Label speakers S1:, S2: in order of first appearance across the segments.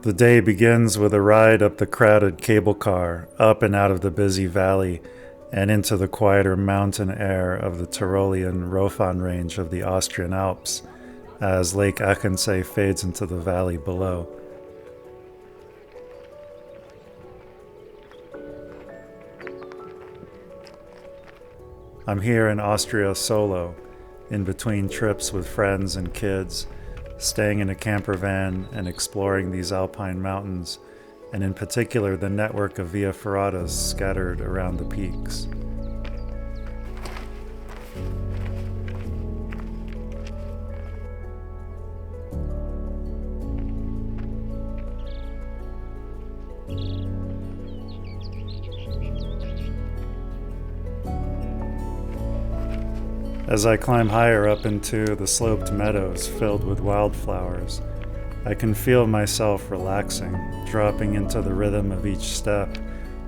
S1: The day begins with a ride up the crowded cable car, up and out of the busy valley, and into the quieter mountain air of the Tyrolean Rofan range of the Austrian Alps, as Lake Achensee fades into the valley below. I'm here in Austria solo, in between trips with friends and kids, staying in a campervan and exploring these alpine mountains, and in particular the network of via ferratas scattered around the peaks. As I climb higher up into the sloped meadows filled with wildflowers, I can feel myself relaxing, dropping into the rhythm of each step,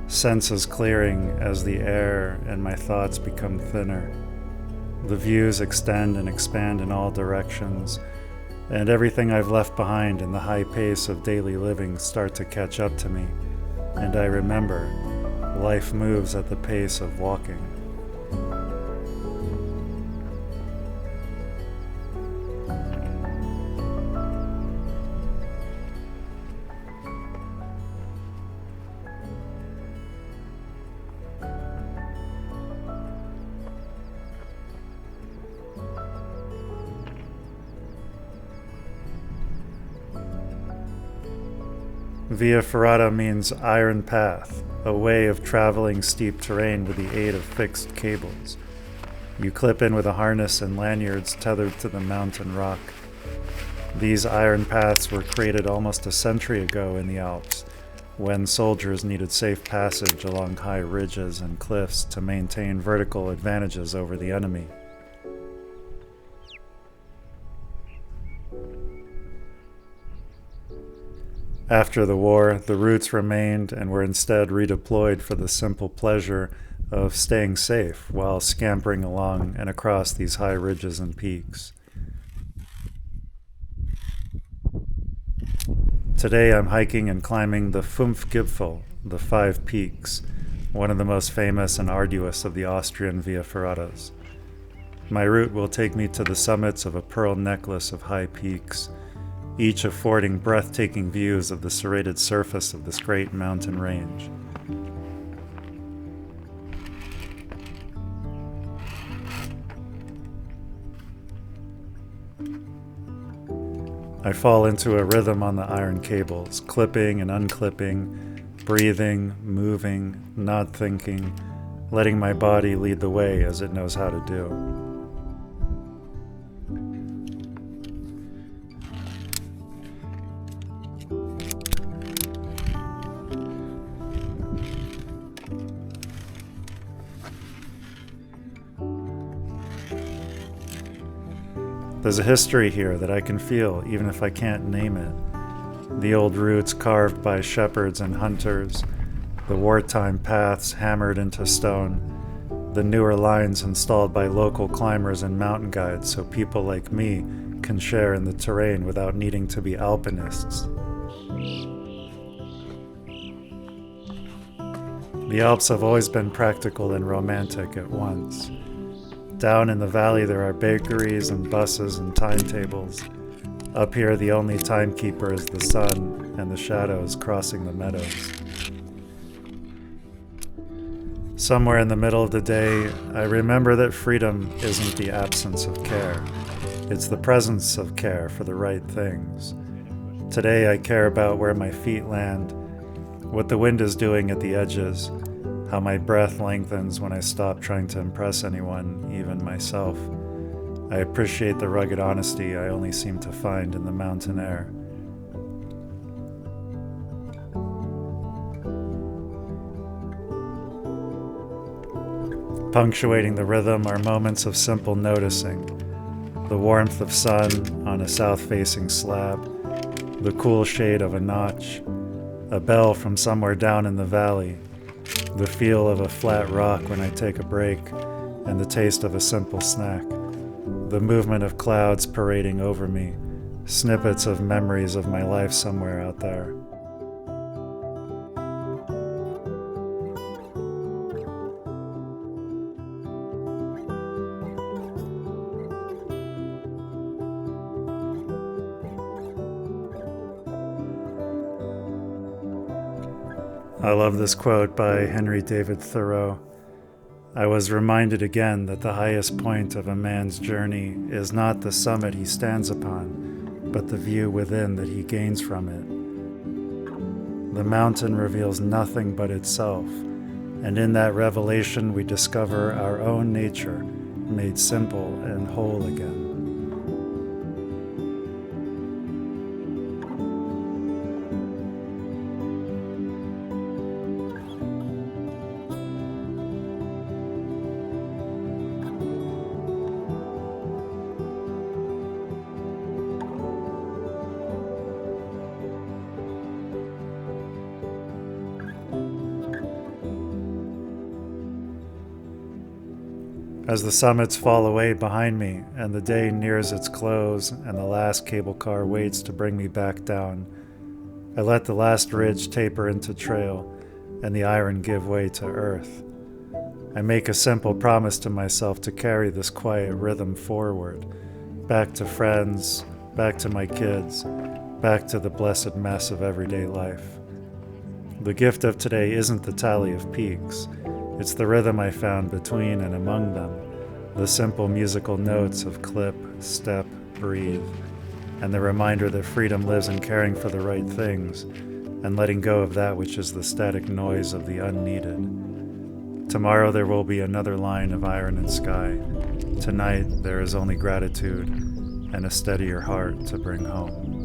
S1: senses clearing as the air and my thoughts become thinner. The views extend and expand in all directions, and everything I've left behind in the high pace of daily living start to catch up to me, and I remember life moves at the pace of walking. Via Ferrata means iron path, a way of traveling steep terrain with the aid of fixed cables. You clip in with a harness and lanyards tethered to the mountain rock. These iron paths were created almost a century ago in the Alps, when soldiers needed safe passage along high ridges and cliffs to maintain vertical advantages over the enemy. After the war, the routes remained and were instead redeployed for the simple pleasure of staying safe while scampering along and across these high ridges and peaks. Today I'm hiking and climbing the Gipfel, the 5 peaks, one of the most famous and arduous of the Austrian via ferratas. My route will take me to the summits of a pearl necklace of high peaks, each affording breathtaking views of the serrated surface of this great mountain range. I fall into a rhythm on the iron cables, clipping and unclipping, breathing, moving, not thinking, letting my body lead the way as it knows how to do. There's a history here that I can feel even if I can't name it. The old routes carved by shepherds and hunters, the wartime paths hammered into stone, the newer lines installed by local climbers and mountain guides so people like me can share in the terrain without needing to be alpinists. The Alps have always been practical and romantic at once. Down in the valley there are bakeries and buses and timetables. Up here the only timekeeper is the sun and the shadows crossing the meadows. Somewhere in the middle of the day, I remember that freedom isn't the absence of care. It's the presence of care for the right things. Today I care about where my feet land, what the wind is doing at the edges, how my breath lengthens when I stop trying to impress anyone, even myself. I appreciate the rugged honesty I only seem to find in the mountain air. Punctuating the rhythm are moments of simple noticing. The warmth of sun on a south-facing slab, the cool shade of a notch, a bell from somewhere down in the valley, the feel of a flat rock when I take a break, and the taste of a simple snack. The movement of clouds parading over me, snippets of memories of my life somewhere out there. I love this quote by Henry David Thoreau. I was reminded again that the highest point of a man's journey is not the summit he stands upon, but the view within that he gains from it. The mountain reveals nothing but itself, and in that revelation we discover our own nature, made simple and whole again. As the summits fall away behind me and the day nears its close and the last cable car waits to bring me back down, I let the last ridge taper into trail and the iron give way to earth. I make a simple promise to myself to carry this quiet rhythm forward, back to friends, back to my kids, back to the blessed mess of everyday life. The gift of today isn't the tally of peaks. It's the rhythm I found between and among them, the simple musical notes of clip, step, breathe, and the reminder that freedom lives in caring for the right things and letting go of that which is the static noise of the unneeded. Tomorrow there will be another line of iron and sky. Tonight there is only gratitude and a steadier heart to bring home.